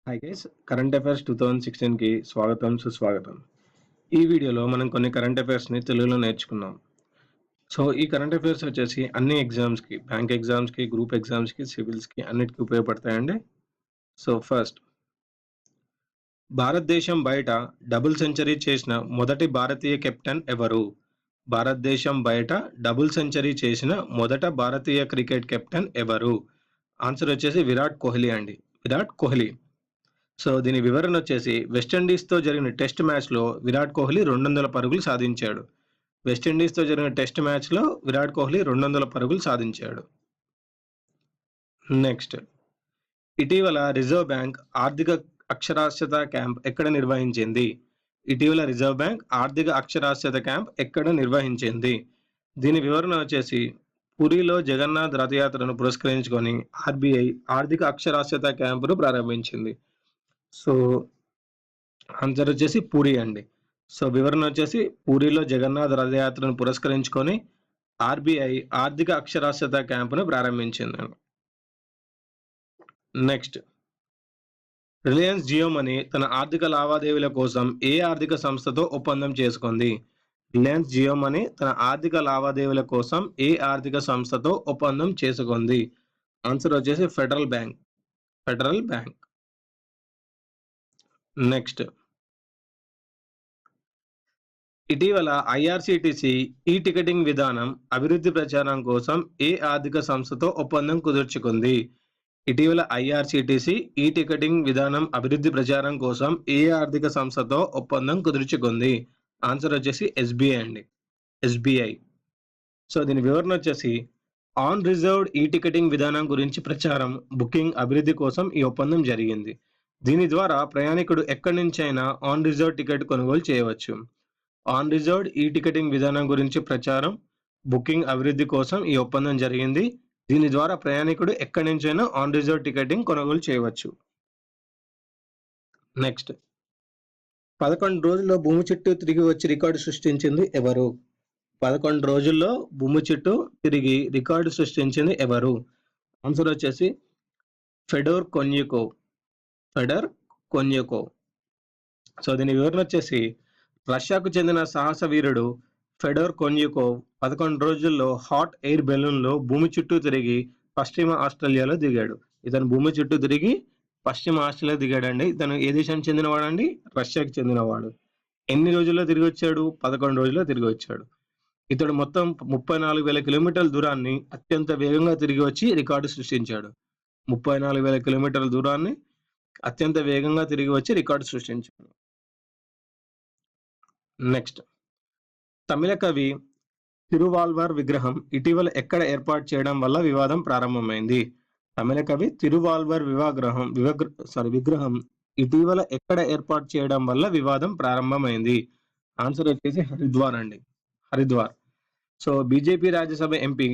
Hi guys, current affairs 2016కి స్వాగతం, సుస్వాగతం. ఈ వీడియోలో మనం కొన్ని కరెంట్ అఫైర్స్ని తెలుగులో నేర్చుకున్నాం. సో ఈ కరెంట్ అఫైర్స్ వచ్చేసి అన్ని ఎగ్జామ్స్కి, బ్యాంక్ ఎగ్జామ్స్కి, గ్రూప్ ఎగ్జామ్స్కి, సివిల్స్కి అన్నిటికీ ఉపయోగపడతాయండి. సో ఫస్ట్, భారతదేశం బయట డబుల్ సెంచరీ చేసిన మొదటి భారతీయ కెప్టెన్ ఎవరు? భారతదేశం బయట డబుల్ సెంచరీ చేసిన మొదట భారతీయ క్రికెట్ కెప్టెన్ ఎవరు? ఆన్సర్ వచ్చేసి విరాట్ కోహ్లీ అండి. విరాట్ కోహ్లీ. సో దీని వివరణ వచ్చేసి వెస్టిండీస్తో జరిగిన టెస్ట్ మ్యాచ్లో విరాట్ కోహ్లీ 200 పరుగులు సాధించాడు. వెస్టిండీస్తో జరిగిన టెస్ట్ మ్యాచ్లో విరాట్ కోహ్లీ 200 పరుగులు సాధించాడు. నెక్స్ట్, ఇటీవల రిజర్వ్ బ్యాంక్ ఆర్థిక అక్షరాస్యత క్యాంప్ ఎక్కడ నిర్వహించింది? ఇటీవల రిజర్వ్ బ్యాంక్ ఆర్థిక అక్షరాస్యత క్యాంప్ ఎక్కడ నిర్వహించింది? దీని వివరణ వచ్చేసి పూరిలో జగన్నాథ్ రథయాత్రను పురస్కరించుకొని ఆర్బీఐ ఆర్థిక అక్షరాస్యత క్యాంపును ప్రారంభించింది. సో ఆన్సర్ వచ్చేసి పూరి అండి. సో వివరణ వచ్చేసి పూరిలో జగన్నాథ్ రథయాత్రను పురస్కరించుకొని ఆర్బీఐ ఆర్థిక అక్షరాస్యత క్యాంపును ప్రారంభించింది. నెక్స్ట్, రిలయన్స్ జియో మనీ తన ఆర్థిక లావాదేవీల కోసం ఏ ఆర్థిక సంస్థతో ఒప్పందం చేసుకుంది? రిలయన్స్ జియో మనీ తన ఆర్థిక లావాదేవీల కోసం ఏ ఆర్థిక సంస్థతో ఒప్పందం చేసుకుంది? ఆన్సర్ వచ్చేసి federal bank. Federal bank. Next, ఇటీవల ఐఆర్సిటిసి ఈ టికెటింగ్ విధానం అభివృద్ధి ప్రచారం కోసం ఏ ఆర్థిక సంస్థతో ఒప్పందం కుదుర్చుకుంది? ఇటీవల ఐఆర్సిటిసి ఈ టికెటింగ్ విధానం అభివృద్ధి ప్రచారం కోసం ఏ ఆర్థిక సంస్థతో ఒప్పందం కుదుర్చుకుంది? ఆన్సర్ వచ్చేసి ఎస్బీఐ అండి. ఎస్బీఐ. సో దీని వివరణ వచ్చేసి ఆన్ రిజర్వ్డ్ ఈ టికెటింగ్ విధానం గురించి ప్రచారం, బుకింగ్, అభివృద్ధి కోసం ఈ ఒప్పందం జరిగింది. దీని ద్వారా ప్రయాణికుడు ఎక్కడి నుంచైనా ఆన్ రిజర్వ్ టికెట్ కొనుగోలు చేయవచ్చు. ఆన్ రిజర్వ్డ్ ఈ టికెటింగ్ విధానం గురించి ప్రచారం, బుకింగ్, అభివృద్ధి కోసం ఈ ఒప్పందం జరిగింది. దీని ద్వారా ప్రయాణికుడు ఎక్కడి నుంచైనా ఆన్ రిజర్వ్ టికెటింగ్ కొనుగోలు చేయవచ్చు. నెక్స్ట్, 11 రోజుల్లో భూమి చుట్టూ తిరిగి వచ్చి రికార్డు సృష్టించింది ఎవరు? 11 రోజుల్లో భూమి చుట్టూ తిరిగి రికార్డు సృష్టించింది ఎవరు? ఆన్సర్ వచ్చేసి ఫెడోర్ కొన్యుకోవ్. ఫెడర్ కొన్యుకోవ్. సో దీని వివరణ వచ్చేసి రష్యాకు చెందిన సాహస వీరుడు ఫెడోర్ కొన్యుకోవ్ 11 రోజుల్లో హాట్ ఎయిర్ బెలూన్లో భూమి చుట్టూ తిరిగి పశ్చిమ ఆస్ట్రేలియాలో దిగాడు. ఇతను భూమి చుట్టూ తిరిగి పశ్చిమ ఆస్ట్రేలియా దిగాడండి. ఇతను ఏ దేశానికి చెందినవాడండి? రష్యాకి చెందినవాడు. ఎన్ని రోజుల్లో తిరిగి వచ్చాడు? 11 రోజుల్లో తిరిగి వచ్చాడు. ఇతడు మొత్తం 34,000 కిలోమీటర్ల దూరాన్ని అత్యంత వేగంగా తిరిగి వచ్చి రికార్డు సృష్టించాడు. 34,000 కిలోమీటర్ల దూరాన్ని అత్యంత వేగంగా తిరిగి వచ్చి రికార్డు సృష్టించాడు. నెక్స్ట్, తమిళ కవి తిరువాల్వర్ విగ్రహం ఇటీవల ఎక్కడ ఏర్పాటు చేయడం వల్ల వివాదం ప్రారంభమైంది? తమిళ కవి తిరువాల్వర్ విగ్రహం ఇటీవల ఎక్కడ ఏర్పాటు చేయడం వల్ల వివాదం ప్రారంభమైంది? ఆన్సర్ వచ్చేసి హరిద్వార్ అండి. Haridwar. So BJP Rajya Sabha MP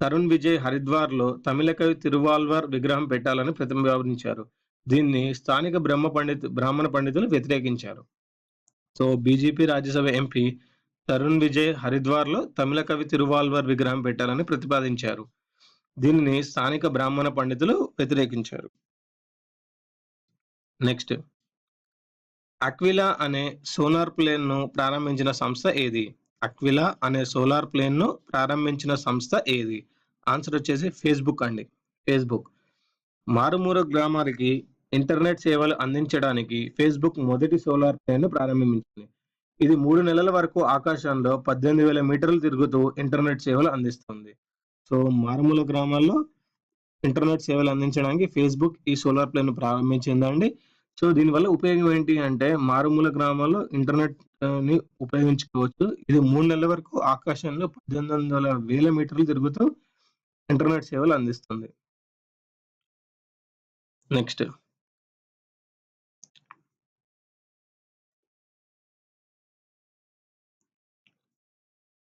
Tarun Vijay హరిద్వార్లో తమిళ కవి తిరువాల్వర్ విగ్రహం పెట్టాలని ప్రతిపాదించారు. దీన్ని స్థానిక బ్రాహ్మణ పండితులు వ్యతిరేకించారు. So BJP Rajya Sabha MP Tarun Vijay హరిద్వార్లో తమిళ కవి తిరువాల్వర్ విగ్రహం పెట్టాలని ప్రతిపాదించారు. దీనిని స్థానిక బ్రాహ్మణ పండితులు వ్యతిరేకించారు. నెక్స్ట్, అక్విలా అనే సోలార్ ప్లేన్ ను ప్రారంభించిన సంస్థ ఏది? అక్విలా అనే సోలార్ ప్లేన్ ను ప్రారంభించిన సంస్థ ఏది? ఆన్సర్ వచ్చేసి ఫేస్బుక్ అండి. ఫేస్బుక్. మారుమూల గ్రామాలకి ఇంటర్నెట్ సేవలు అందించడానికి ఫేస్బుక్ మొదటి సోలార్ ప్లేన్ ను ప్రారంభించింది. ఇది 3 నెలల వరకు ఆకాశంలో 18,000 మీటర్లు తిరుగుతూ ఇంటర్నెట్ సేవలు అందిస్తుంది. సో మారుమూల గ్రామాల్లో ఇంటర్నెట్ సేవలు అందించడానికి ఫేస్బుక్ ఈ సోలార్ ప్లేన్ ను ప్రారంభించిందండి. సో దీనివల్ల ఉపయోగం ఏంటి అంటే మారుమూల గ్రామాల్లో ఇంటర్నెట్ ని ఉపయోగించుకోవచ్చు. ఇది 3 నెలల వరకు ఆకాశంలో 18,000 మీటర్లు తిరుగుతూ ఇంటర్నెట్ సేవలు అందిస్తుంది. నెక్స్ట్,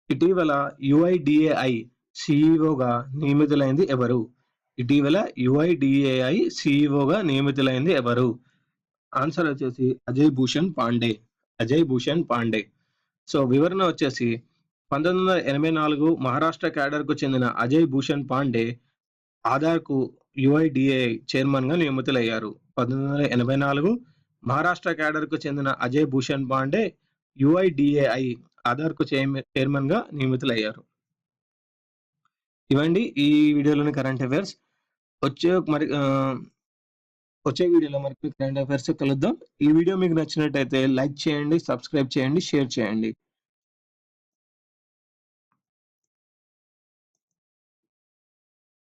ఇటీవల యుఐడిఏఐ సిఇఓగా నియమితులైంది ఎవరు? ఇటీవల యుఐడిఏఐ సిఇఓగా నియమితులైంది ఎవరు? ఆన్సర్ వచ్చేసి అజయ్ భూషణ్ పాండే. అజయ్ భూషణ్ పాండే. సో వివరణ వచ్చేసి 1984 మహారాష్ట్ర క్యాడర్కు చెందిన అజయ్ భూషణ్ పాండే ఆధార్కు యుఐడిఏఐ చైర్మన్ గా నియమితులయ్యారు. 1984 మహారాష్ట్ర క్యాడర్‌కు చెందిన అజయ్ భూషణ్ పాండే యుఐడిఏఐ ఆధార్‌కు చైర్మన్‌గా నియమితులయ్యారు. ఇవండి ఈ వీడియోలోని కరెంట్ అఫైర్స్. వచ్చే మరి వచ్చే వీడియోలో మరి కరెంట్ అఫైర్స్ కలుద్దాం. ఈ వీడియో మీకు నచ్చినట్టయితే లైక్ చేయండి, సబ్స్క్రైబ్ చేయండి, షేర్ చేయండి.